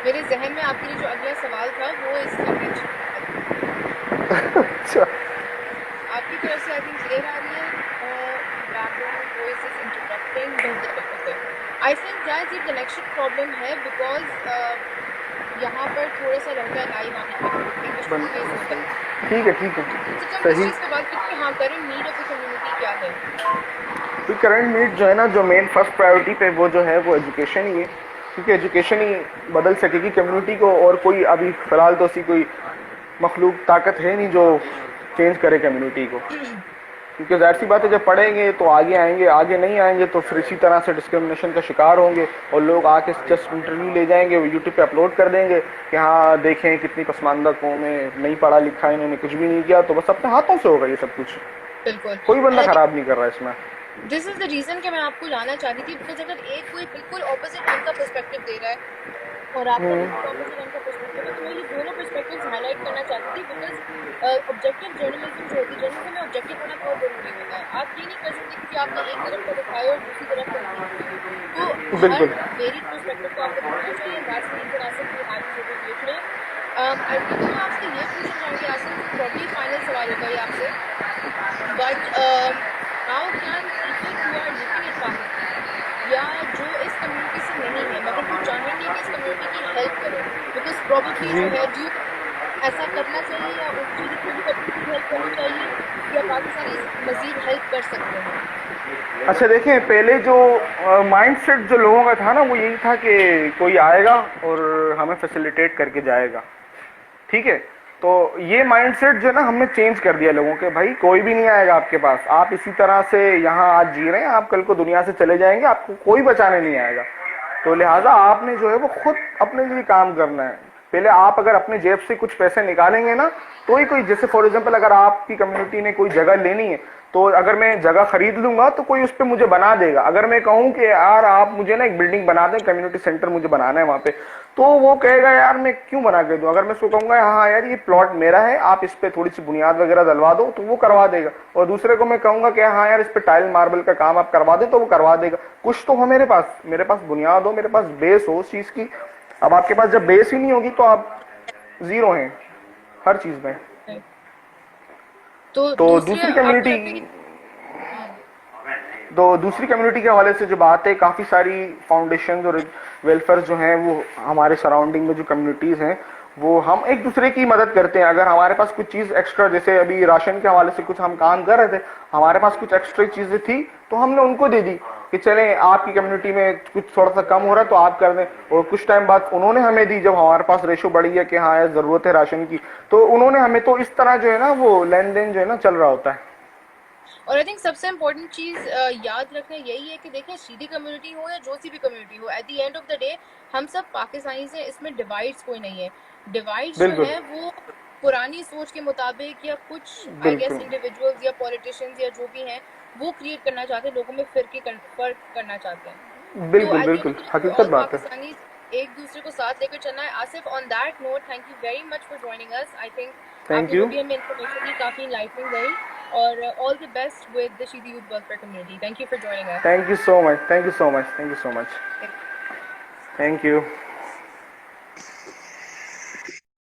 मेरे जहन में आपके लिए जो अगला सवाल था वो इसका मेंशन अच्छा, आपकी तरफ से। आई थिंक क्लियर आ रही है। बैकग्राउंड वॉइस इज इंटरप्टिंग बेहतर। आई थिंक गाइस ये कनेक्शन प्रॉब्लम है बिकॉज यहाँ पर थोड़ा सा रहता है लाइव आने में इंग्लिश बन फेस होता है। ठीक है ठीक है, तो हम इस सही। चीज़ पे बात करते हैं। हाँ, current need of the community क्या है? तो करंट नीड जो है ना, जो मेन फर्स्ट प्रायोरिटी पे वो जो है वो एजुकेशन ही है, क्योंकि एजुकेशन ही बदल सकेगी कम्युनिटी को। और कोई अभी फ़िलहाल तो ऐसी कोई मखलूक ताकत है नहीं जो चेंज करे कम्युनिटी को, क्योंकि ज़ाहिर सी बात है जब पढ़ेंगे तो आगे आएंगे, आगे नहीं आएंगे तो फिर इसी तरह से डिस्क्रिमिनेशन का शिकार होंगे। और लोग आके जस्ट इंटरव्यू ले जाएंगे, वो यूट्यूब पे अपलोड कर देंगे कि हाँ देखें कितनी पसमानदा कौम है, नहीं पढ़ा लिखा, इन्होंने कुछ भी नहीं किया। तो बस अपने हाथों से होगा ये सब कुछ, बिल्कुल। कोई बंदा खराब नहीं कर रहा है इसमें। दिस इज द रीजन कि मैं आपको लाना चाहती थी बिकॉज अगर एक कोई बिल्कुल ऑपोजिट एंड का पर्सपेक्टिव दे रहा है और आपका बिल्कुल ऑपोजिट एंड का पर्सपेक्टिव है, तो मैं ये दोनों पर्सपेक्टिव्स हाईलाइट करना चाहती थी बिकॉज ऑब्जेक्टिव जर्नलिज्म जो होती है, जर्नलिज्म में ऑब्जेक्टिव होना बहुत जरूरी होता है। आप ये नहीं कर सकते कि आपने एक तरफ का दिखाया और दूसरी तरफ का नहीं दिखाया। तो हर बिल्कुल वेरिड पर्सपेक्टिव को आपको दिखाना चाहिए। That's the reason Asif you have this video देख रहे हैं। आई थिंक मैं आपसे ये पूछना चाहूँगी आसिफ, प्रॉब्ली फाइनल सवाल होगा ये आपसे, but how can people who are living in Pakistan या जो इस कम्युनिटी से नहीं है मगर वो चाहेंगे कि इस कम्युनिटी की हेल्प करें, बिकॉज प्रॉब्लली जी। जो है जो ऐसा करना चाहिए या उस चीज़ को भी कम्युनिटी हेल्प करनी चाहिए या पाकिस्तानी मजीद हेल्प कर सकते हैं? अच्छा देखें, पहले जो माइंडसेट जो लोगों का था ना वो यही था कि कोई आएगा और हमें फैसिलिटेट करके जाएगा, ठीक है। तो ये माइंडसेट जो है ना हमने चेंज कर दिया लोगों के, भाई कोई भी नहीं आएगा आपके पास, आप इसी तरह से यहाँ आज जी रहे हैं, आप कल को दुनिया से चले जाएंगे, आपको कोई बचाने नहीं आएगा। तो लिहाजा आपने जो है वो खुद अपने लिए काम करना है। पहले आप अगर अपने जेब से कुछ पैसे निकालेंगे ना तो ही कोई, जैसे फॉर एग्जांपल अगर आपकी कम्युनिटी ने कोई जगह लेनी है तो अगर मैं जगह खरीद लूंगा तो कोई उस पर मुझे बना देगा। अगर मैं कहूँ कि यार आप मुझे ना एक बिल्डिंग बना दें, कम्युनिटी सेंटर मुझे बनाना है वहाँ पे, तो वो कहेगा यार मैं क्यों बना के दूं। अगर मैं उसको कहूंगा हाँ यार ये प्लॉट मेरा है, आप इस पे थोड़ी सी बुनियाद वगैरह डलवा दो, तो वो करवा देगा। और दूसरे को मैं कहूंगा कि हाँ यार इस पे टाइल मार्बल का काम आप करवा दें, तो वो करवा देगा। कुछ तो हो मेरे पास बुनियाद हो, मेरे पास बेस हो उस चीज की। अब आपके पास जब बेस ही नहीं होगी तो आप जीरो हैं हर चीज में। तो तो दूसरे दूसरी आप कम्युनिटी चाहते हैं तो दूसरी कम्युनिटी के हवाले से जो बात है, काफ़ी सारी फाउंडेशन और वेलफेयर जो हैं वो हमारे सराउंडिंग में जो कम्युनिटीज़ हैं वो हम एक दूसरे की मदद करते हैं। अगर हमारे पास कुछ चीज़ एक्स्ट्रा, जैसे अभी राशन के हवाले से कुछ हम काम कर रहे थे, हमारे पास कुछ एक्स्ट्रा चीज़ें थी तो हमने उनको दे दी कि चलें आपकी कम्युनिटी में कुछ थोड़ा सा कम हो रहा है तो आप कर दें। और कुछ टाइम बाद उन्होंने हमें दी, जब हमारे पास रेशो बढ़ी है कि हाँ यार ज़रूरत है राशन की, तो उन्होंने हमें। तो इस तरह जो है ना वो लेन देन जो है ना चल रहा होता है। और आई थिंक सबसे इम्पोर्टेंट चीज़ याद रखना यही है कि देखिए शीदी कम्युनिटी हो या जो सी भी कम्युनिटी हो, at the end of the day हम सब पाकिस्तानी हैं, इसमें डिवाइड्स कोई नहीं है। डिवाइड्स जो बिल्कुल है वो पुरानी सोच के मुताबिक या कुछ आई गेस बिल्कुल इंडिविजुअल्स या पॉलिटिशियंस या जो भी हैं वो क्रिएट करना चाहते हैं, लोगों में फर्क करना चाहते हैं। तो बिल्कुल आई बिल्कुल, थिंक हकीकत ऑल बात है। पाकिस्तानी एक दूसरे को साथ लेकर चलना है। Asif, on that note thank you very much for joining us. I think thank आपने जो यू, भी हमें इन्फॉर्मेशन दी काफ़ी इनलाइटनिंग रही। और all the best with the Sheedi youth welfare community. Thank you for joining thank you so much, thank you so much, thank you so much, us. Thank you.